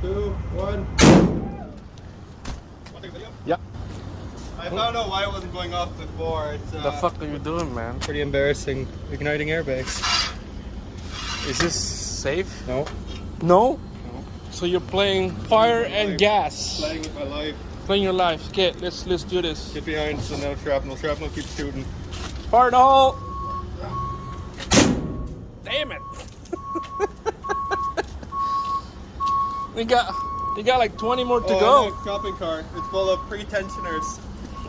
2, 1. Yeah. I found out why it wasn't going off before. It's The fuck are you doing, man? pretty embarrassing. Igniting airbags. Is this safe? No. No? No. So you're playing fire and life. gas. Playing with my life. Playing your life. Okay, let's do this. Get behind so no shrapnel. Shrapnel keeps shooting. Fire in the hole! Damn it! They got like 20 more to go. Shopping cart. It's full of pre-tensioners.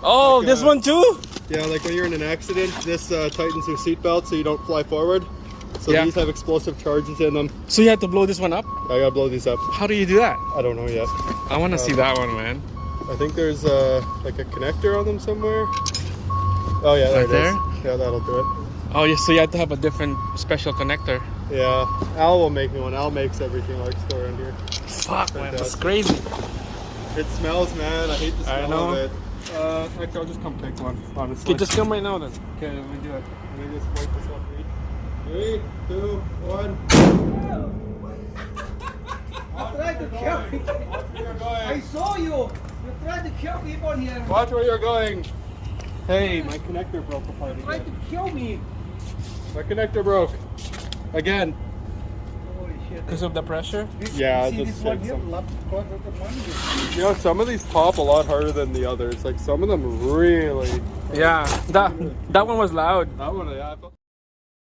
Oh, Like, this one too? Yeah, like when you're in an accident, this tightens your seatbelt so you don't fly forward. So Yeah. these have explosive charges in them. So you have to blow this one up? I gotta blow these up. How do you do that? I don't know yet. I want to see that one, man. I think there's like a connector on them somewhere. Oh yeah, there Right it there? is. Yeah, that'll do it. Oh, yeah, so you have to have a different special connector. Yeah, Al will make me one. Al makes everything like store in here. Fuck, man, that's crazy. It smells, man. I hate the I smell know. of it. Actually, I'll just come pick one, honestly. Okay, just come right now then. Okay, let me do it. Let me just wipe this off. 3, 2, 1. You tried to kill me. Watch where you're going. I saw you. You tried to kill me on here. Watch where you're going. Hey, my connector broke apart You tried again. to kill me. My connector broke. Again. Holy shit. Because of the pressure? Yeah, you see just this one take here? some. Because of the money. You know, some of these pop a lot harder than the others. Like some of them really. Yeah, that one was loud. That one, yeah.